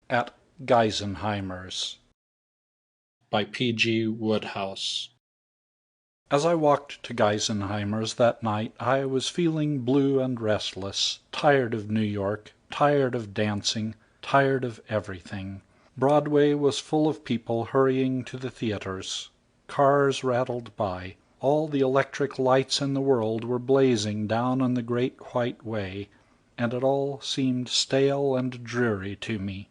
at Geisenheimer's by P.G. Wodehouse. As I walked to Geisenheimer's that night, I was feeling blue and restless, tired of New York, tired of dancing, tired of everything. Broadway was full of people hurrying to the theaters. Cars rattled by. All the electric lights in the world were blazing down on the great white way, and it all seemed stale and dreary to me.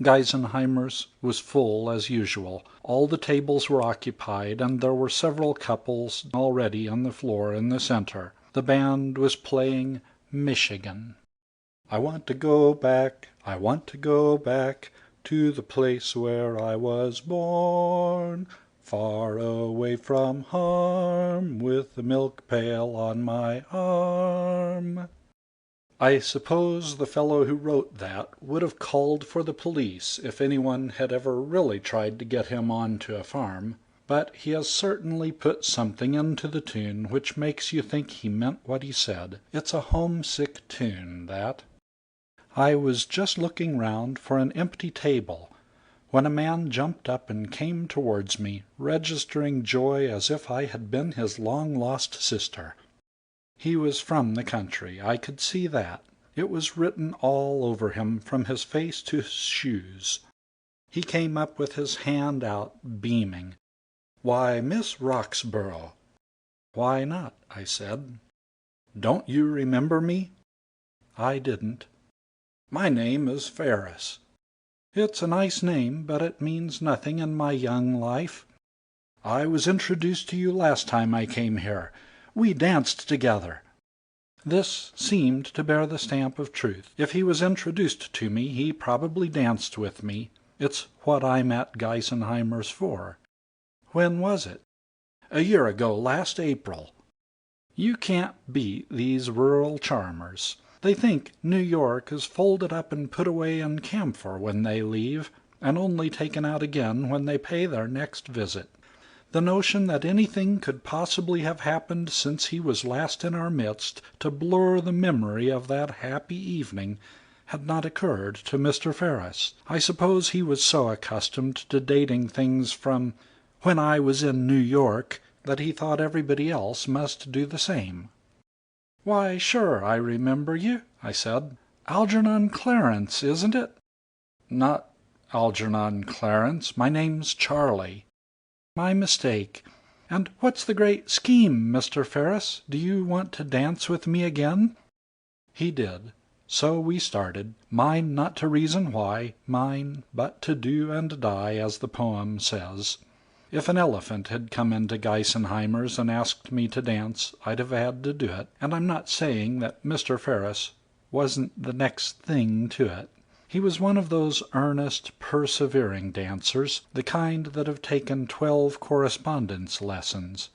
Geisenheimer's was full as usual. All the tables were occupied, and there were several couples already on the floor in the center. The band was playing Michigan. I want to go back, I want to go back to the place where I was born, far away from harm, with the milk pail on my arm. I suppose the fellow who wrote that would have called for the police if anyone had ever really tried to get him on to a farm, but he has certainly put something into the tune which makes you think he meant what he said. It's a homesick tune, that. I was just looking round for an empty table when a man jumped up and came towards me, registering joy as if I had been his long-lost sister. He was from the country, I could see that. It was written all over him, from his face to his shoes. He came up with his hand out, beaming. "Why, Miss Roxborough." "Why not?" I said. "Don't you remember me?" I didn't. "My name is Ferris." "It's a nice name, but it means nothing in my young life. I was introduced to you last time I came here. We danced together." This seemed to bear the stamp of truth. If he was introduced to me, he probably danced with me. It's what I'm at Geisenheimer's for. "When was it?" "A year ago, last April." You can't beat these rural charmers. They think New York is folded up and put away in camphor when they leave, and only taken out again when they pay their next visit. The notion that anything could possibly have happened since he was last in our midst to blur the memory of that happy evening had not occurred to Mr. Ferris. I suppose he was so accustomed to dating things from when I was in New York that he thought everybody else must do the same. "Why, sure, I remember you," I said. "Algernon Clarence, isn't it?" "Not Algernon Clarence. My name's Charlie." "My mistake. And what's the great scheme, Mr. Ferris? Do you want to dance with me again?" He did. So we started. Mine not to reason why, mine but to do and die, as the poem says. If an elephant had come into Geisenheimer's and asked me to dance, I'd have had to do it, and I'm not saying that Mr. Ferris wasn't the next thing to it. He was one of those earnest, persevering dancers, the kind that have taken 12 correspondence lessons.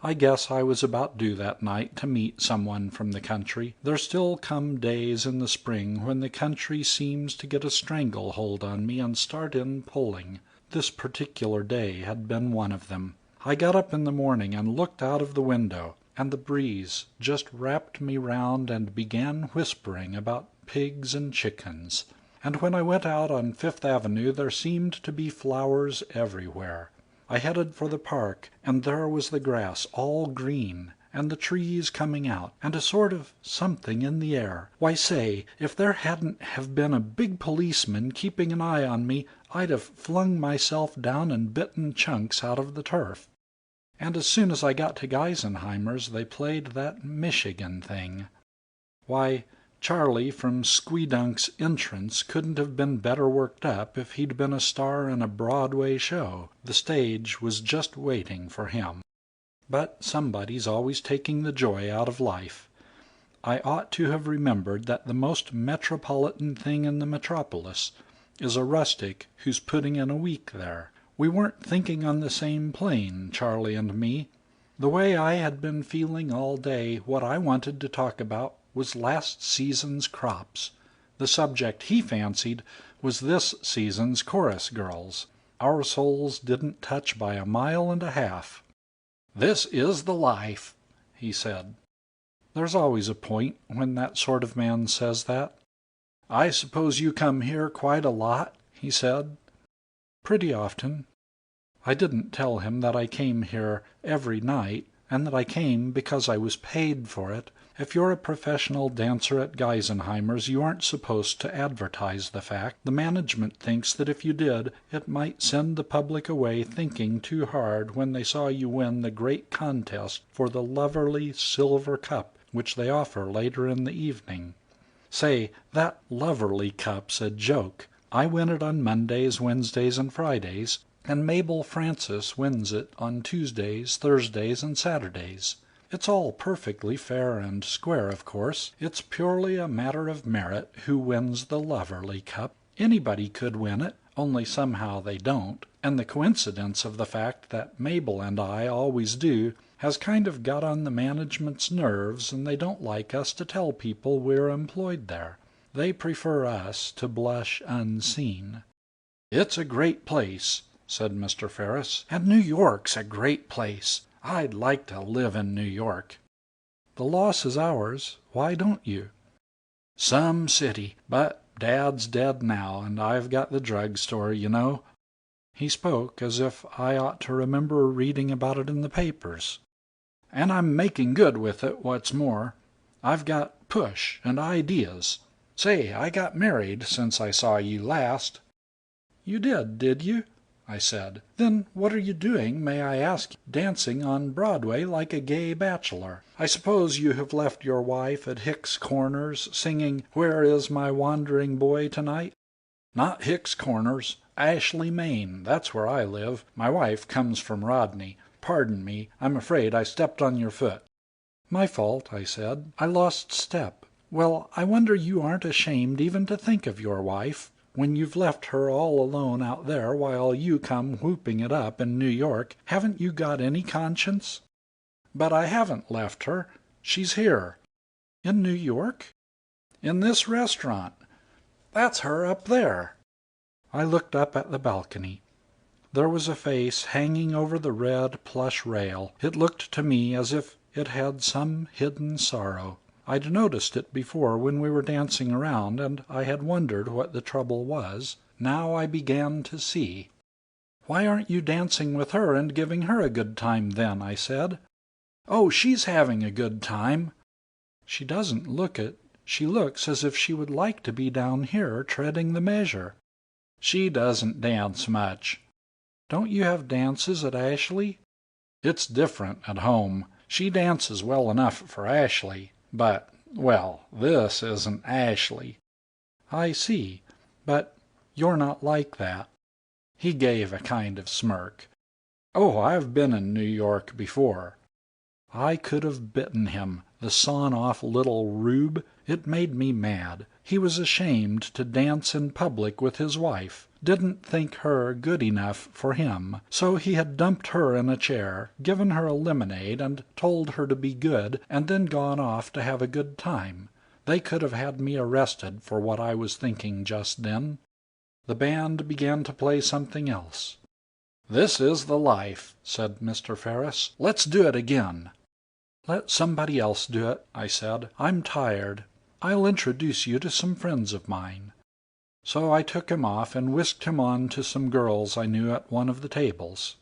I guess I was about due that night to meet someone from the country. There still come days in the spring when the country seems to get a stranglehold on me and start in pulling. This particular day had been one of them. I got up in the morning and looked out of the window, and the breeze just wrapped me round and began whispering about pigs and chickens. And when I went out on Fifth Avenue there seemed to be flowers everywhere. I headed for the park, and there was the grass all green, and the trees coming out, and a sort of something in the air. Why, say, if there hadn't have been a big policeman keeping an eye on me, I'd have flung myself down and bitten chunks out of the turf. And as soon as I got to Geisenheimer's they played that Michigan thing. Why, Charlie from Squeedunk's entrance couldn't have been better worked up if he'd been a star in a Broadway show. The stage was just waiting for him. But somebody's always taking the joy out of life. I ought to have remembered that the most metropolitan thing in the metropolis is a rustic who's putting in a week there. We weren't thinking on the same plane, Charlie and me. The way I had been feeling all day, what I wanted to talk about was last season's crops. The subject he fancied was this season's chorus girls. Our souls didn't touch by a mile and a half. "This is the life," he said. There's always a point when that sort of man says that. "I suppose you come here quite a lot?" he said. "Pretty often." I didn't tell him that I came here every night, and that I came because I was paid for it. If you're a professional dancer at Geisenheimer's, you aren't supposed to advertise the fact. The management thinks that if you did, it might send the public away thinking too hard when they saw you win the great contest for the lovely silver cup which they offer later in the evening. Say, that lovely cup's a joke. I win it on Mondays, Wednesdays, and Fridays, and Mabel Francis wins it on Tuesdays, Thursdays, and Saturdays. It's all perfectly fair and square, of course. It's purely a matter of merit who wins the Loverly Cup. Anybody could win it, only somehow they don't, and the coincidence of the fact that Mabel and I always do has kind of got on the management's nerves, and they don't like us to tell people we're employed there. They prefer us to blush unseen. "It's a great place," said Mr. Ferris, "and New York's a great place. I'd like to live in New York." "The loss is ours. Why don't you?" "Some city, but Dad's dead now, and I've got the drugstore, you know." He spoke as if I ought to remember reading about it in the papers. "And I'm making good with it, what's more. I've got push and ideas. Say, I got married since I saw you last." "You did you?" I said. "Then what are you doing, may I ask, dancing on Broadway like a gay bachelor? I suppose you have left your wife at Hicks Corners singing 'Where is my wandering boy' tonight?" "Not Hicks Corners. Ashley, Maine. That's where I live. My wife comes from Rodney. Pardon me, I'm afraid I stepped on your foot." "My fault," I said. "I lost step. Well, I wonder you aren't ashamed even to think of your wife, when you've left her all alone out there while you come whooping it up in New York. Haven't you got any conscience?" "But I haven't left her. She's here." "In New York?" "In this restaurant. That's her up there." I looked up at the balcony. There was a face hanging over the red plush rail. It looked to me as if it had some hidden sorrow. I'd noticed it before when we were dancing around, and I had wondered what the trouble was. Now I began to see. "Why aren't you dancing with her and giving her a good time then?" I said. "Oh, she's having a good time." "She doesn't look it. She looks as if she would like to be down here treading the measure." "She doesn't dance much." "Don't you have dances at Ashley?" "It's different at home. She dances well enough for Ashley. But, well, this isn't Ashley." "I see. But you're not like that." He gave a kind of smirk. "Oh, I've been in New York before." I could have bitten him, the sawn-off little rube. It made me mad. He was ashamed to dance in public with his wife. Didn't think her good enough for him. So he had dumped her in a chair, given her a lemonade, and told her to be good, and then gone off to have a good time. They could have had me arrested for what I was thinking just then. The band began to play something else. "This is the life," said Mr. Ferris. "Let's do it again." "Let somebody else do it," I said. "I'm tired. I'll introduce you to some friends of mine." So I took him off and whisked him on to some girls I knew at one of the tables.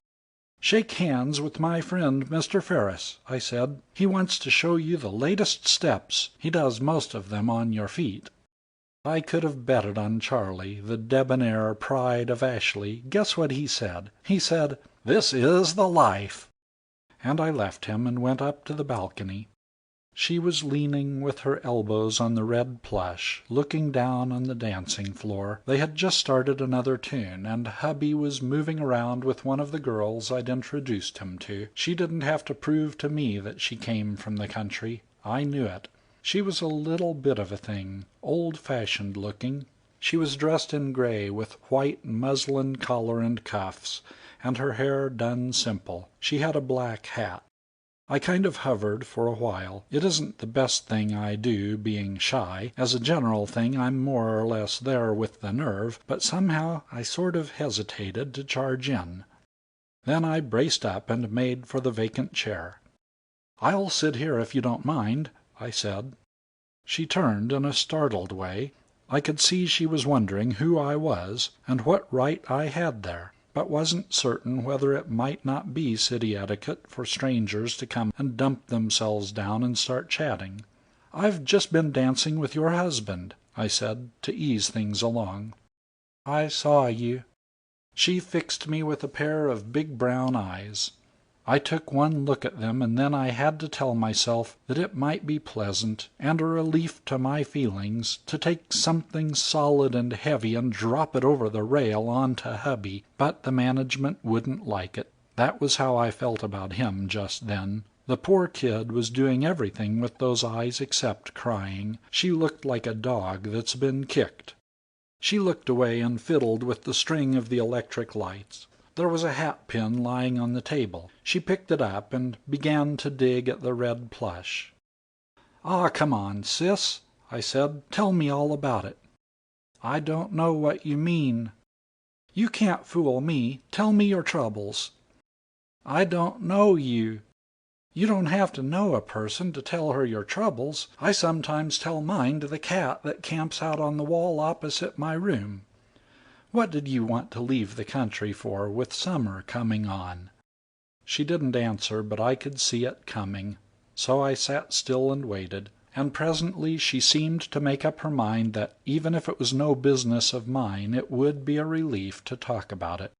"Shake hands with my friend Mr. Ferris," I said. "He wants to show you the latest steps. He does most of them on your feet." I could have betted on Charlie, the debonair pride of Ashley. Guess what he said? He said, "This is the life." And I left him and went up to the balcony. She was leaning with her elbows on the red plush, looking down on the dancing floor. They had just started another tune, and hubby was moving around with one of the girls I'd introduced him to. She didn't have to prove to me that she came from the country. I knew it. She was a little bit of a thing, old-fashioned looking. She was dressed in gray with white muslin collar and cuffs, and her hair done simple. She had a black hat. I kind of hovered for a while. It isn't the best thing I do, being shy. As a general thing, I'm more or less there with the nerve, but somehow I sort of hesitated to charge in. Then I braced up and made for the vacant chair. "I'll sit here if you don't mind," I said. She turned in a startled way. I could see she was wondering who I was and what right I had there, but wasn't certain whether it might not be city etiquette for strangers to come and dump themselves down and start chatting. "I've just been dancing with your husband," I said, to ease things along. "I saw you." She fixed me with a pair of big brown eyes. I took one look at them, and then I had to tell myself that it might be pleasant and a relief to my feelings to take something solid and heavy and drop it over the rail onto hubby, but the management wouldn't like it. That was how I felt about him just then. The poor kid was doing everything with those eyes except crying. She looked like a dog that's been kicked. She looked away and fiddled with the string of the electric lights. There was a hat pin lying on the table. She picked it up and began to dig at the red plush. "Ah, come on, sis," I said. "Tell me all about it." "I don't know what you mean." "You can't fool me. Tell me your troubles." "I don't know you." "You don't have to know a person to tell her your troubles. I sometimes tell mine to the cat that camps out on the wall opposite my room. What did you want to leave the country for, with summer coming on?" She didn't answer, but I could see it coming. So I sat still and waited, and presently she seemed to make up her mind that even if it was no business of mine, it would be a relief to talk about it.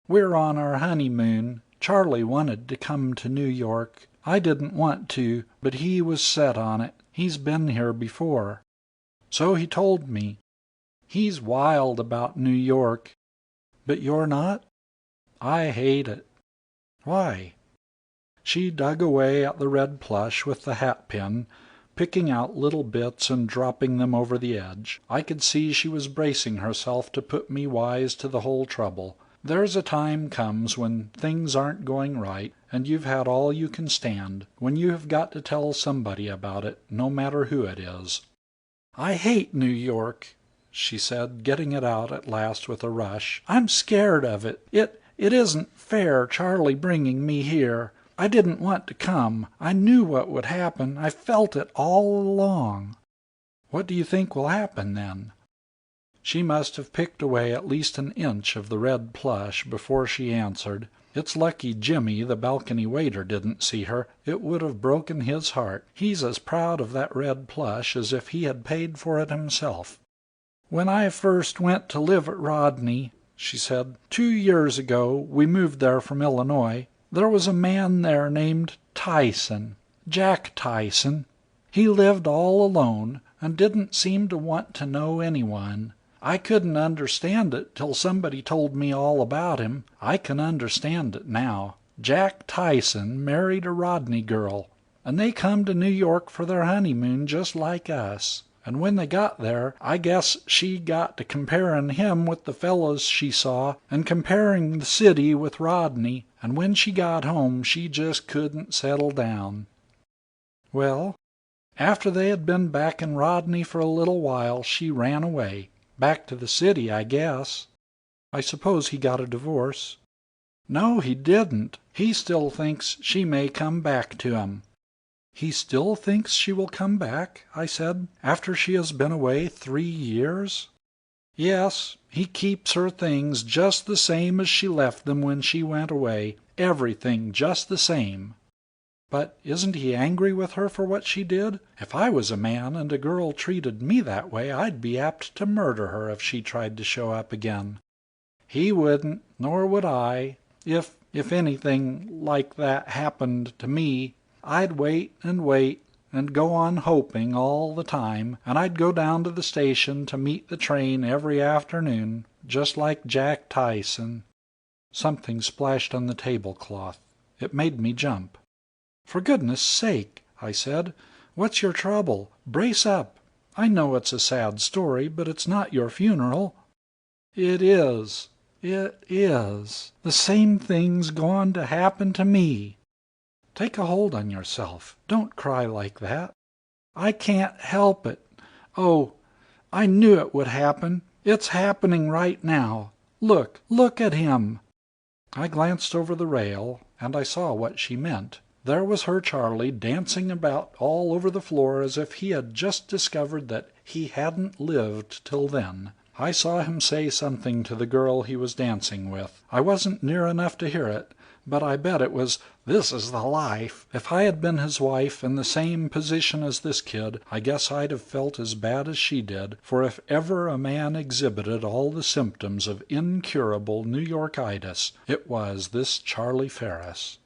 "We're on our honeymoon. Charlie wanted to come to New York. I didn't want to, but he was set on it. He's been here before." "So he told me." "He's wild about New York." "But you're not?" "I hate it." "Why?" She dug away at the red plush with the hat pin, picking out little bits and dropping them over the edge. I could see she was bracing herself to put me wise to the whole trouble. There's a time comes when things aren't going right, and you've had all you can stand, when you have got to tell somebody about it, no matter who it is. "I hate New York," she said, getting it out at last with a rush. "I'm scared of it. It isn't fair, Charlie bringing me here. I didn't want to come. I knew what would happen. I felt it all along." "What do you think will happen, then?" She must have picked away at least an inch of the red plush before she answered. It's lucky Jimmy, the balcony waiter, didn't see her. It would have broken his heart. He's as proud of that red plush as if he had paid for it himself. "When I first went to live at Rodney," she said, "2 years ago, we moved there from Illinois, there was a man there named Tyson, Jack Tyson. He lived all alone and didn't seem to want to know anyone. I couldn't understand it till somebody told me all about him. I can understand it now. Jack Tyson married a Rodney girl, and they come to New York for their honeymoon just like us. And when they got there, I guess she got to comparing him with the fellows she saw, and comparing the city with Rodney, and when she got home she just couldn't settle down." "Well?" "After they had been back in Rodney for a little while, she ran away. Back to the city, I guess." "I suppose he got a divorce." "No, he didn't. He still thinks she may come back to him." "He still thinks she will come back?" I said. "After she has been away 3 years?" "Yes. He keeps her things just the same as she left them when she went away. Everything just the same." "But isn't he angry with her for what she did? If I was a man and a girl treated me that way, I'd be apt to murder her if she tried to show up again." "He wouldn't, nor would I. If anything like that happened to me, I'd wait and go on hoping all the time, and I'd go down to the station to meet the train every afternoon, just like Jack Tyson." Something splashed on the tablecloth. It made me jump. "For goodness sake," I said, "what's your trouble? Brace up. I know it's a sad story, but it's not your funeral." "It is. It is. The same thing's going to happen to me." "Take a hold on yourself. Don't cry like that." "I can't help it. Oh, I knew it would happen. It's happening right now. Look at him." I glanced over the rail, and I saw what she meant. There was her Charlie dancing about all over the floor as if he had just discovered that he hadn't lived till then. I saw him say something to the girl he was dancing with. I wasn't near enough to hear it, but I bet it was, "This is the life." If I had been his wife in the same position as this kid, I guess I'd have felt as bad as she did, for if ever a man exhibited all the symptoms of incurable New Yorkitis, it was this Charlie Ferris.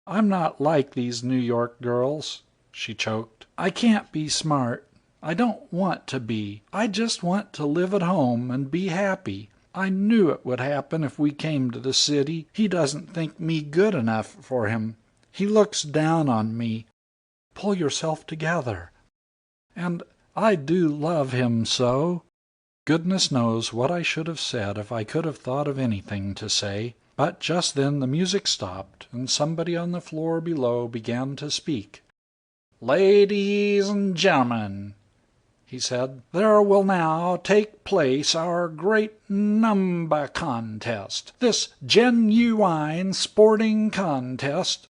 "I'm not like these New York girls," she choked. "I can't be smart. I don't want to be. I just want to live at home and be happy. I knew it would happen if we came to the city. He doesn't think me good enough for him. He looks down on me." "Pull yourself together." "And I do love him so." Goodness knows what I should have said if I could have thought of anything to say. But just then the music stopped, and somebody on the floor below began to speak. "Ladies and gentlemen," he said, "there will now take place our great number contest. This genuine sporting contest."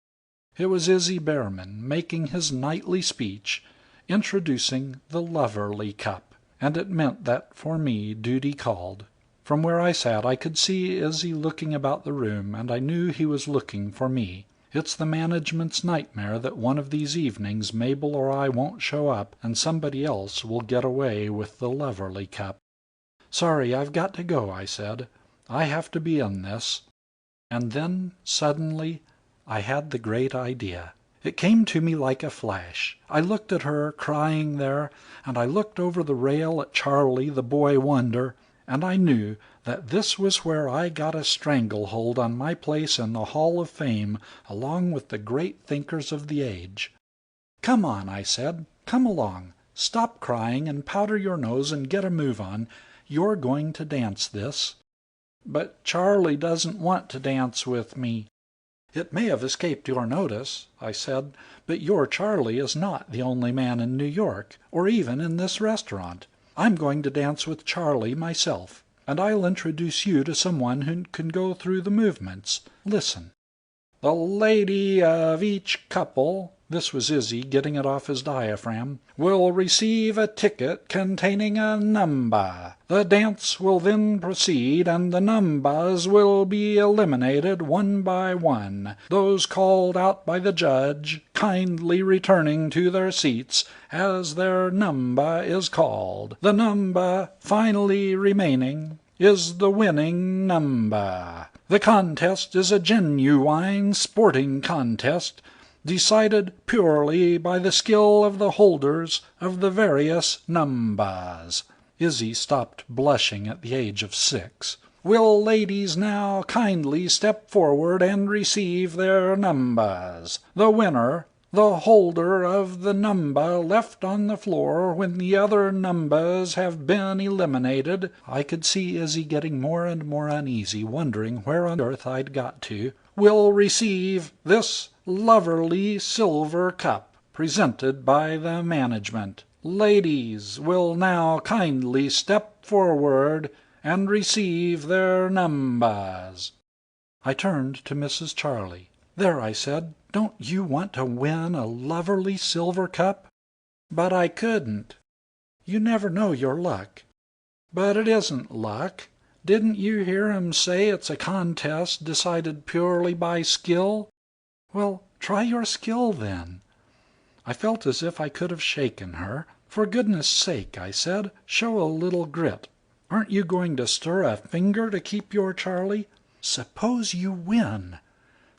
It was Izzy Behrman making his nightly speech, introducing the Loverly Cup, and it meant that for me duty called. From where I sat I could see Izzy looking about the room, and I knew he was looking for me. It's the management's nightmare that one of these evenings Mabel or I won't show up, and somebody else will get away with the Loverly Cup. "Sorry, I've got to go," I said. "I have to be in this." And then, suddenly, I had the great idea. It came to me like a flash. I looked at her, crying there, and I looked over the rail at Charlie, the boy wonder, and I knew that this was where I got a stranglehold on my place in the Hall of Fame along with the great thinkers of the age. "Come on," I said. "Come along. Stop crying and powder your nose and get a move on. You're going to dance this." "But Charlie doesn't want to dance with me." "It may have escaped your notice," I said, "but your Charlie is not the only man in New York, or even in this restaurant. I'm going to dance with Charlie myself, and I'll introduce you to someone who can go through the movements. Listen. The lady of each couple," this was Izzy getting it off his diaphragm, "will receive a ticket containing a number. The dance will then proceed, and the numbers will be eliminated one by one, those called out by the judge kindly returning to their seats as their number is called. The number finally remaining is the winning number. The contest is a genuine sporting contest, decided purely by the skill of the holders of the various numbers." Izzy stopped blushing at the age of 6. "Will ladies now kindly step forward and receive their numbers? The winner, the holder of the number left on the floor when the other numbers have been eliminated." I could see Izzy getting more and more uneasy, wondering where on earth I'd got to. "Will receive this Loverly silver cup, presented by the management. Ladies will now kindly step forward and receive their numbers." I turned to Mrs. Charlie. "There," I said, "don't you want to win a Loverly silver cup?" "But I couldn't." "You never know your luck." "But it isn't luck. Didn't you hear him say it's a contest decided purely by skill?" "Well, try your skill, then." I felt as if I could have shaken her. "For goodness sake," I said, "show a little grit. Aren't you going to stir a finger to keep your Charlie? Suppose you win.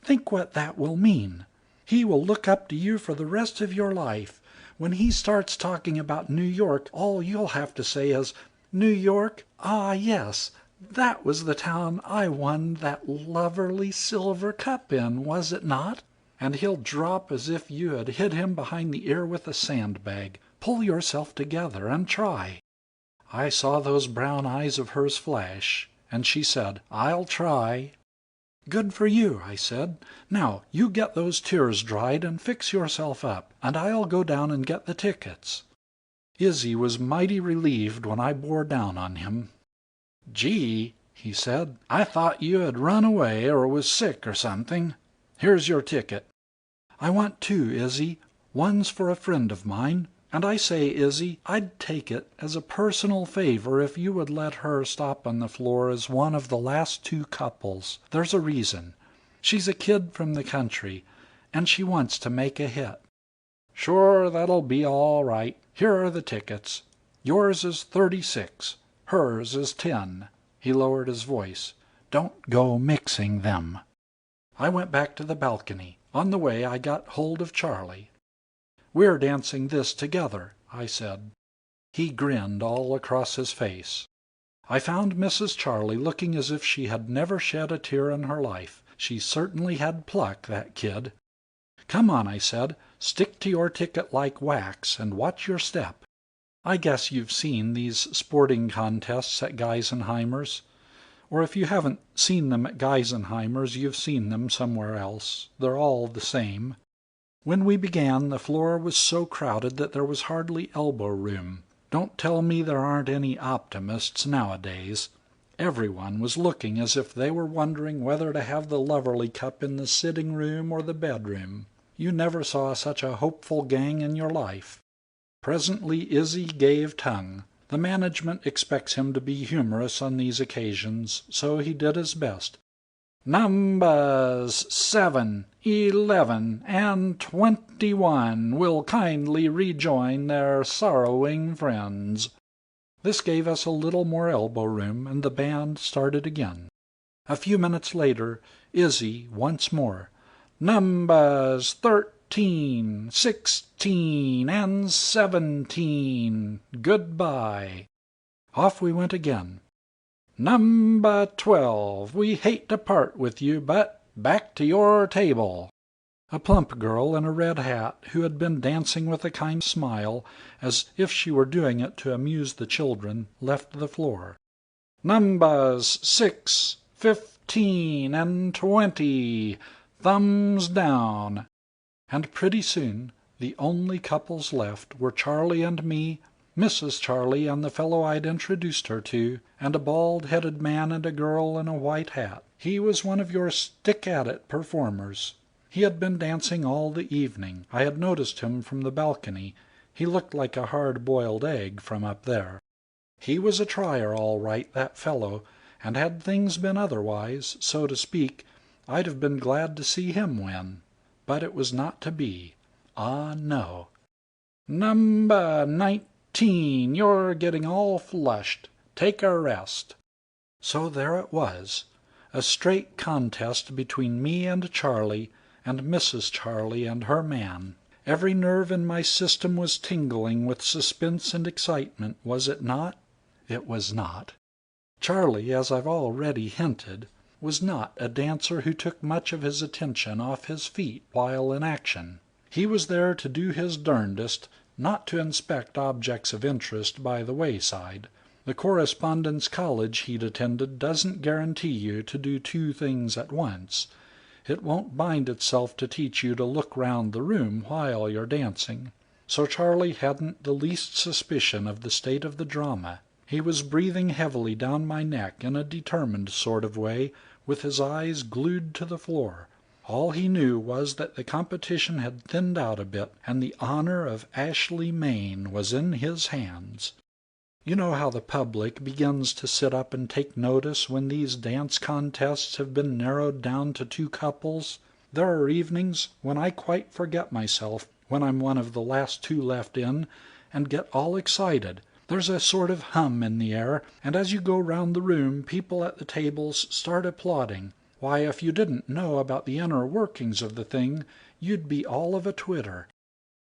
Think what that will mean. He will look up to you for the rest of your life. When he starts talking about New York, all you'll have to say is, 'New York? Ah, yes, that was the town I won that Loverly silver cup in, was it not?' And he'll drop as if you had hit him behind the ear with a sandbag. Pull yourself together and try." I saw those brown eyes of hers flash, and she said, "I'll try." "Good for you," I said. "Now you get those tears dried and fix yourself up, and I'll go down and get the tickets." Izzy was mighty relieved when I bore down on him. "Gee," he said, "I thought you had run away or was sick or something. Here's your ticket." "I want two, Izzy. One's for a friend of mine. And I say, Izzy, I'd take it as a personal favor if you would let her stop on the floor as one of the last two couples. There's a reason. She's a kid from the country, and she wants to make a hit." "Sure, that'll be all right. Here are the tickets. Yours is 36. Hers is 10. He lowered his voice. "Don't go mixing them." I went back to the balcony. On the way I got hold of Charlie. "We're dancing this together," I said. He grinned all across his face. I found Mrs. Charlie looking as if she had never shed a tear in her life. She certainly had pluck, that kid. "Come on," I said. "Stick to your ticket like wax, and watch your step." I guess you've seen these sporting contests at Geisenheimer's. Or if you haven't seen them at Geisenheimer's, you've seen them somewhere else. They're all the same. When we began, the floor was so crowded that there was hardly elbow room. Don't tell me there aren't any optimists nowadays. Everyone was looking as if they were wondering whether to have the Loverly Cup in the sitting room or the bedroom. You never saw such a hopeful gang in your life. Presently Izzy gave tongue. The management expects him to be humorous on these occasions, so he did his best. "Numbers 7, 11, and 21 will kindly rejoin their sorrowing friends." This gave us a little more elbow room, and the band started again. A few minutes later, Izzy once more. "Numbers 13, 16, and 17, goodbye." Off we went again. "Number 12, we hate to part with you, but back to your table." A plump girl in a red hat, who had been dancing with a kind smile, as if she were doing it to amuse the children, left the floor. "Numbers 6, 15, and 20, thumbs down." And pretty soon the only couples left were Charlie and me, Mrs. Charlie and the fellow I'd introduced her to, and a bald-headed man and a girl in a white hat. He was one of your stick-at-it performers. He had been dancing all the evening. I had noticed him from the balcony. He looked like a hard-boiled egg from up there. He was a trier, all right, that fellow, and had things been otherwise, so to speak, I'd have been glad to see him win. But it was not to be. Ah, no. "Number 19, you're getting all flushed. Take a rest." So there it was, a straight contest between me and Charlie, and Mrs. Charlie and her man. Every nerve in my system was tingling with suspense and excitement, was it not? It was not. Charlie, as I've already hinted, was not a dancer who took much of his attention off his feet while in action. He was there to do his darndest, not to inspect objects of interest by the wayside. The correspondence college he'd attended doesn't guarantee you to do two things at once. It won't bind itself to teach you to look round the room while you're dancing. So Charlie hadn't the least suspicion of the state of the drama. He was breathing heavily down my neck in a determined sort of way, with his eyes glued to the floor. All he knew was that the competition had thinned out a bit, and the honor of Ashley, Maine, was in his hands. You know how the public begins to sit up and take notice when these dance contests have been narrowed down to two couples? There are evenings when I quite forget myself, when I'm one of the last two left in, and get all excited. There's a sort of hum in the air, and as you go round the room people at the tables start applauding. Why, if you didn't know about the inner workings of the thing, you'd be all of a twitter.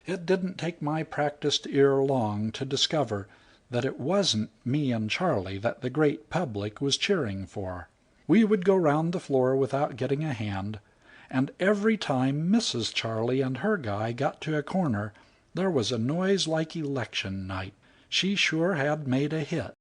It didn't take my practiced ear long to discover that it wasn't me and Charlie that the great public was cheering for. We would go round the floor without getting a hand, and every time Mrs. Charlie and her guy got to a corner, there was a noise like election night. She sure had made a hit.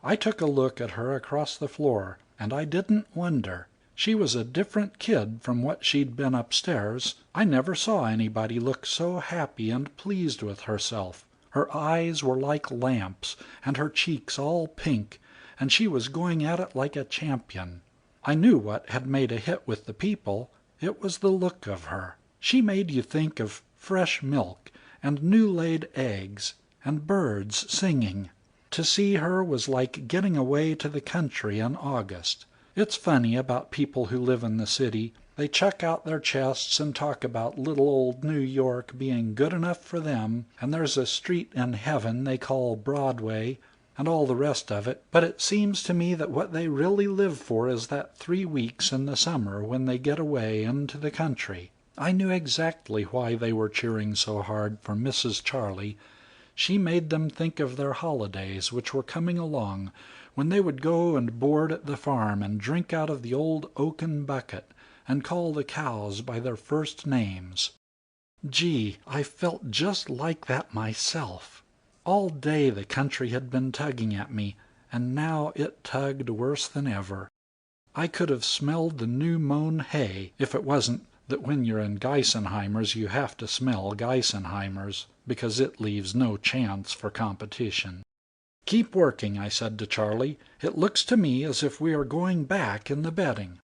I took a look at her across the floor, and I didn't wonder. She was a different kid from what she'd been upstairs. I never saw anybody look so happy and pleased with herself. Her eyes were like lamps, and her cheeks all pink, and she was going at it like a champion. I knew what had made a hit with the people. It was the look of her. She made you think of fresh milk and new-laid eggs and birds singing. To see her was like getting away to the country in August. It's funny about people who live in the city. They chuck out their chests and talk about little old New York being good enough for them, and there's a street in heaven they call Broadway, and all the rest of it. But it seems to me that what they really live for is that 3 weeks in the summer when they get away into the country. I knew exactly why they were cheering so hard for Mrs. Charlie. She made them think of their holidays which were coming along, when they would go and board at the farm and drink out of the old oaken bucket and call the cows by their first names. Gee, I felt just like that myself. All day the country had been tugging at me, and now it tugged worse than ever. I could have smelled the new mown hay, if it wasn't that when you're in Geisenheimer's you have to smell Geisenheimer's, because it leaves no chance for competition. "Keep working," I said to Charlie. "It looks to me as if we are going back in the betting."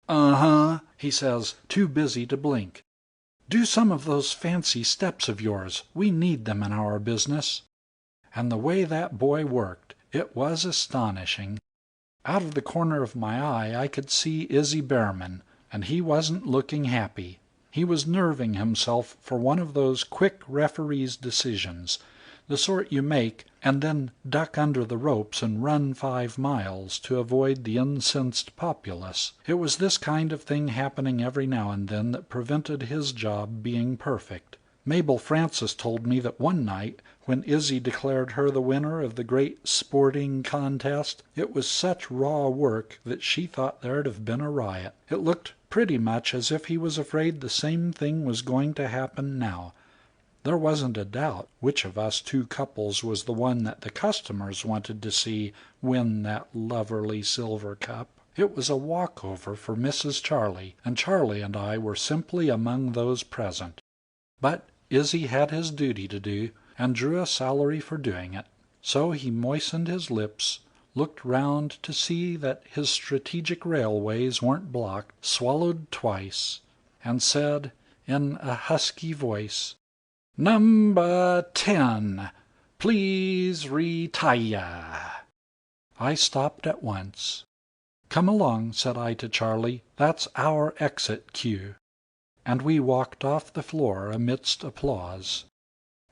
"Uh-huh," he says, too busy to blink. "Do some of those fancy steps of yours. We need them in our business." And the way that boy worked, it was astonishing. Out of the corner of my eye I could see Izzy Behrman, and he wasn't looking happy. He was nerving himself for one of those quick referee's decisions, the sort you make and then duck under the ropes and run 5 miles to avoid the incensed populace. It was this kind of thing happening every now and then that prevented his job being perfect. Mabel Francis told me that one night, when Izzy declared her the winner of the great sporting contest, it was such raw work that she thought there'd have been a riot. It looked pretty much as if he was afraid the same thing was going to happen now. There wasn't a doubt which of us 2 couples was the one that the customers wanted to see win that loverly silver cup. It was a walkover for Mrs. Charlie, and Charlie and I were simply among those present. But Izzy had his duty to do, and drew a salary for doing it. So he moistened his lips, looked round to see that his strategic railways weren't blocked, swallowed twice, and said in a husky voice, "Number 10, please retire." I stopped at once. "Come along," said I to Charlie. "That's our exit cue." And we walked off the floor amidst applause.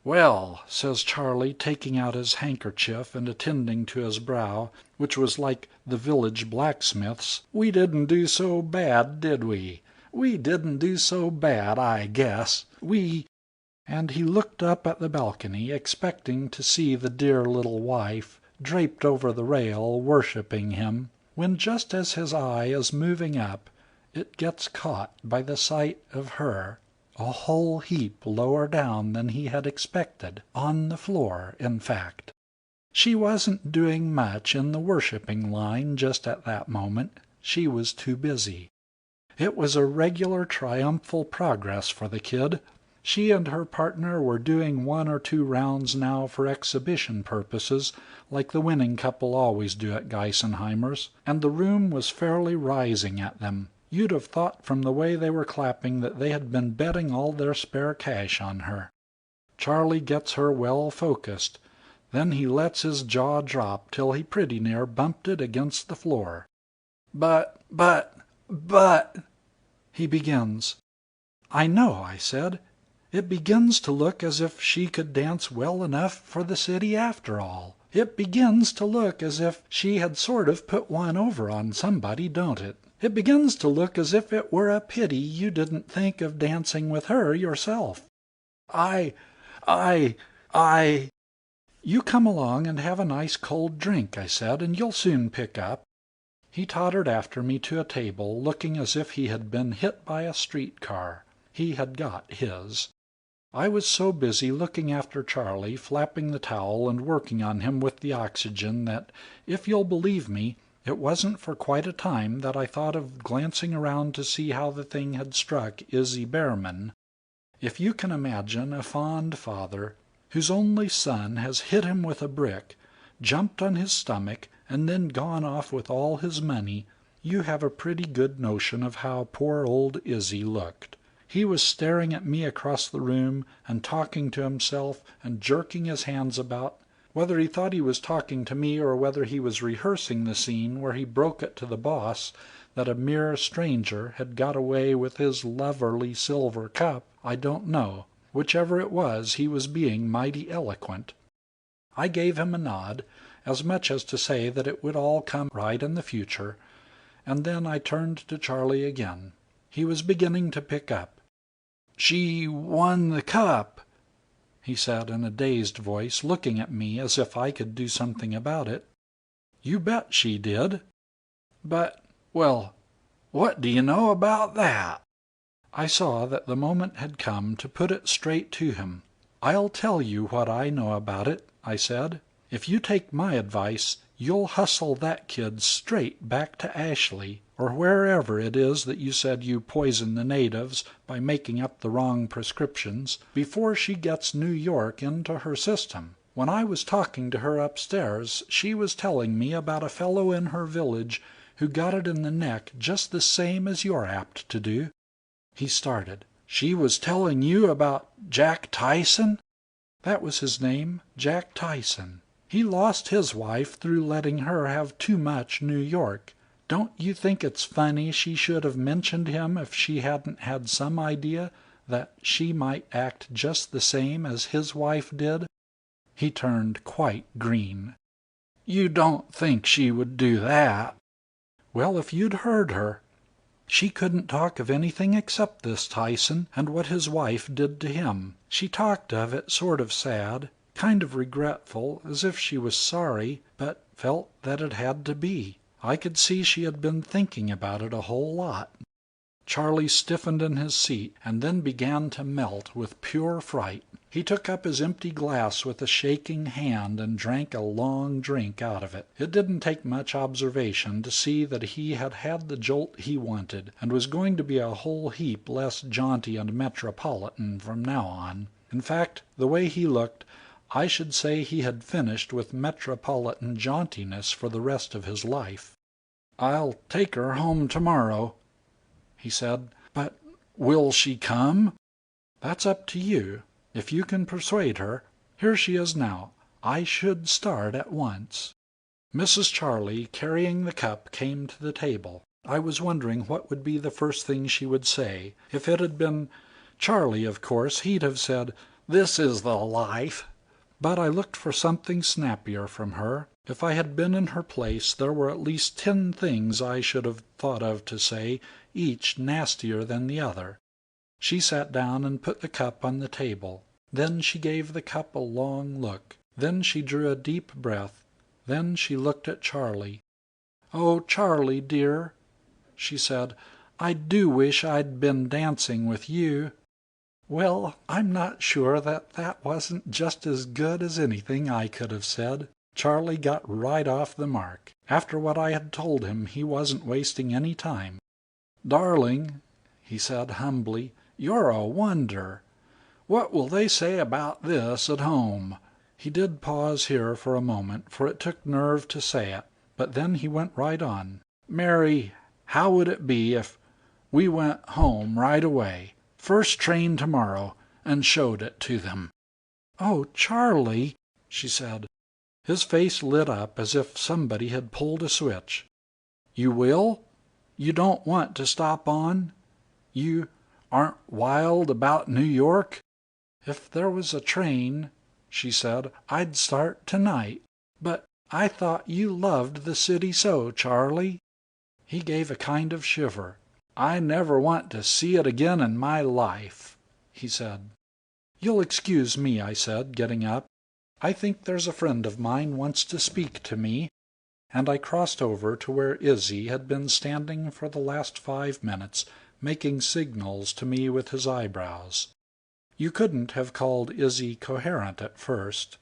"Well," says Charlie, taking out his handkerchief and attending to his brow, which was like the village blacksmith's, "we didn't do so bad, did we? We didn't do so bad, I guess. We—" And he looked up at the balcony, expecting to see the dear little wife, draped over the rail, worshipping him, when just as his eye is moving up, it gets caught by the sight of her, a whole heap lower down than he had expected, on the floor, in fact. She wasn't doing much in the worshipping line just at that moment. She was too busy. It was a regular triumphal progress for the kid. She and her partner were doing 1 or 2 rounds now for exhibition purposes, like the winning couple always do at Geisenheimer's, and the room was fairly rising at them. You'd have thought from the way they were clapping that they had been betting all their spare cash on her. Charlie gets her well focused. Then he lets his jaw drop till he pretty near bumped it against the floor. But, he begins. "I know," I said. "It begins to look as if she could dance well enough for the city after all. It begins to look as if she had sort of put one over on somebody, don't it? It begins to look as if it were a pity you didn't think of dancing with her yourself." I... "You come along and have a nice cold drink," I said, "and you'll soon pick up." He tottered after me to a table, looking as if he had been hit by a streetcar. He had got his. I was so busy looking after Charlie, flapping the towel and working on him with the oxygen, that, if you'll believe me, it wasn't for quite a time that I thought of glancing around to see how the thing had struck Izzy Behrman. If you can imagine a fond father whose only son has hit him with a brick, jumped on his stomach, and then gone off with all his money, you have a pretty good notion of how poor old Izzy looked. He was staring at me across the room and talking to himself and jerking his hands about. Whether he thought he was talking to me or whether he was rehearsing the scene where he broke it to the boss that a mere stranger had got away with his lovely silver cup, I don't know. Whichever it was, he was being mighty eloquent. I gave him a nod, as much as to say that it would all come right in the future, and then I turned to Charlie again. He was beginning to pick up. "She won the cup," he said in a dazed voice, looking at me as if I could do something about it. "You bet she did." "But, well, what do you know about that?" I saw that the moment had come to put it straight to him. "I'll tell you what I know about it," I said. "If you take my advice, you'll hustle that kid straight back to Ashley, or wherever it is that you said you poison the natives by making up the wrong prescriptions, before she gets New York into her system. When I was talking to her upstairs, she was telling me about a fellow in her village who got it in the neck just the same as you're apt to do." He started. "She was telling you about Jack Tyson?" "That was his name, Jack Tyson. He lost his wife through letting her have too much New York. Don't you think it's funny she should have mentioned him if she hadn't had some idea that she might act just the same as his wife did?" He turned quite green. "You don't think she would do that?" "Well, if you'd heard her. She couldn't talk of anything except this Tyson and what his wife did to him. She talked of it sort of sad, kind of regretful, as if she was sorry, but felt that it had to be. I could see she had been thinking about it a whole lot." Charlie stiffened in his seat and then began to melt with pure fright. He took up his empty glass with a shaking hand and drank a long drink out of it. It didn't take much observation to see that he had had the jolt he wanted, and was going to be a whole heap less jaunty and metropolitan from now on. In fact, the way he looked, I should say he had finished with metropolitan jauntiness for the rest of his life. "I'll take her home tomorrow," he said. "But will she come?" "That's up to you. If you can persuade her. Here she is now. I should start at once." Mrs. Charlie, carrying the cup, came to the table. I was wondering what would be the first thing she would say. If it had been Charlie, of course, he'd have said, "This is the life." But I looked for something snappier from her. If I had been in her place, there were at least 10 things I should have thought of to say, each nastier than the other. She sat down and put the cup on the table. Then she gave the cup a long look. Then she drew a deep breath. Then she looked at Charlie. "Oh, Charlie, dear," she said, "I do wish I'd been dancing with you." Well, I'm not sure that wasn't just as good as anything I could have said. Charlie got right off the mark. After what I had told him, he wasn't wasting any time. "Darling," he said humbly, "you're a wonder. What will they say about this at home?" He did pause here for a moment, for it took nerve to say it, but then he went right on. "Mary, how would it be if we went home right away, first train tomorrow, and showed it to them?" "Oh, Charlie," she said. His face lit up as if somebody had pulled a switch. "You will? You don't want to stop on? You aren't wild about New York?" "If there was a train," she said, "I'd start tonight. But I thought you loved the city so, Charlie." He gave a kind of shiver. "I never want to see it again in my life," he said. "You'll excuse me," I said, getting up. "I think there's a friend of mine wants to speak to me." And I crossed over to where Izzy had been standing for the last 5 minutes, making signals to me with his eyebrows. You couldn't have called Izzy coherent at first.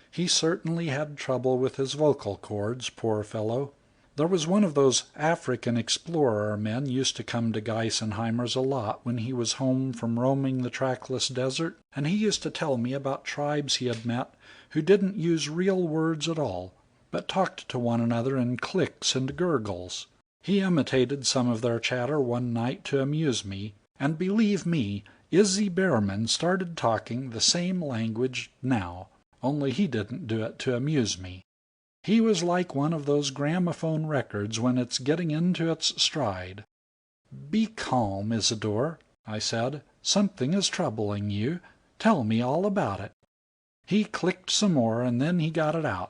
He certainly had trouble with his vocal cords, poor fellow. There was one of those African explorer men used to come to Geisenheimer's a lot when he was home from roaming the trackless desert, and he used to tell me about tribes he had met who didn't use real words at all, but talked to one another in clicks and gurgles. He imitated some of their chatter one night to amuse me, And believe me, Izzy Behrman started talking the same language now, only he didn't do it to amuse me. He was like one of those gramophone records when it's getting into its stride. "Be calm, Isidore," I said. "Something is troubling you. Tell me all about it." He clicked some more, and then he got it out.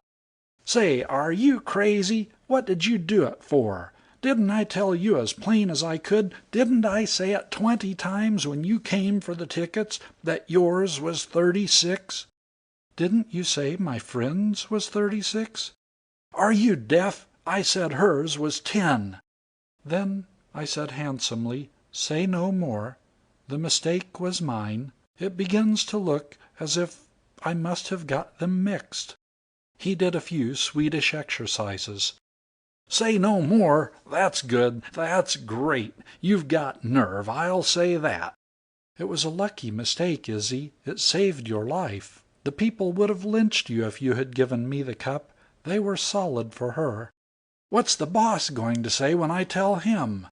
"Say, are you crazy? What did you do it for? Didn't I tell you as plain as I could? Didn't I say it 20 times when you came for the tickets that yours was 36? "Didn't you say my friend's was 36? "Are you deaf? I said hers was 10. "Then," I said handsomely, "say no more. The mistake was mine. It begins to look as if I must have got them mixed." He did a few Swedish exercises. "Say no more? That's good. That's great. You've got nerve, I'll say that." "It was a lucky mistake, Izzy. It saved your life. The people would have lynched you if you had given me the cup. They were solid for her." "What's the boss going to say when I tell him?"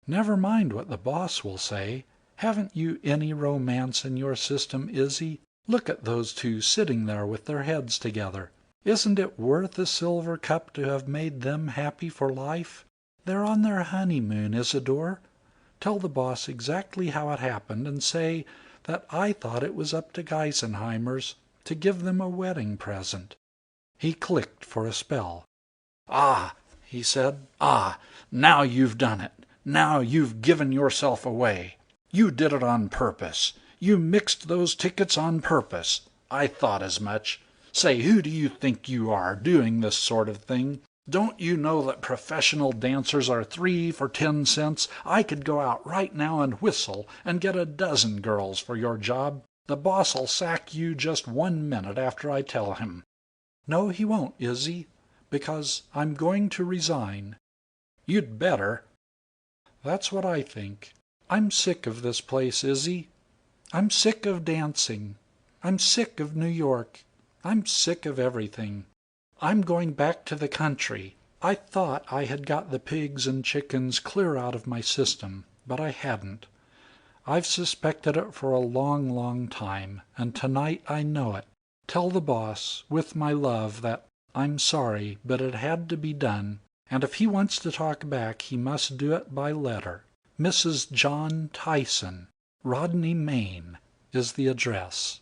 "Never mind what the boss will say. Haven't you any romance in your system, Izzy? Look at those two sitting there with their heads together. Isn't it worth a silver cup to have made them happy for life? They're on their honeymoon, Isidore. Tell the boss exactly how it happened, and say that I thought it was up to Geisenheimers to give them a wedding present." He clicked for a spell. "Ah," he said, "ah, now you've done it. Now you've given yourself away. You did it on purpose. You mixed those tickets on purpose. I thought as much. Say, who do you think you are, doing this sort of thing? Don't you know that professional dancers are 3 for 10 cents? I could go out right now and whistle and get a dozen girls for your job. The boss'll sack you just 1 minute after I tell him." "No, he won't, Izzy, because I'm going to resign." "You'd better." "That's what I think. I'm sick of this place, Izzy. I'm sick of dancing. I'm sick of New York. I'm sick of everything. I'm going back to the country. I thought I had got the pigs and chickens clear out of my system, but I hadn't. I've suspected it for a long, long time, and tonight I know it. Tell the boss, with my love, that I'm sorry, but it had to be done, and if he wants to talk back he must do it by letter. Mrs. John Tyson, Rodney, Maine, is the address."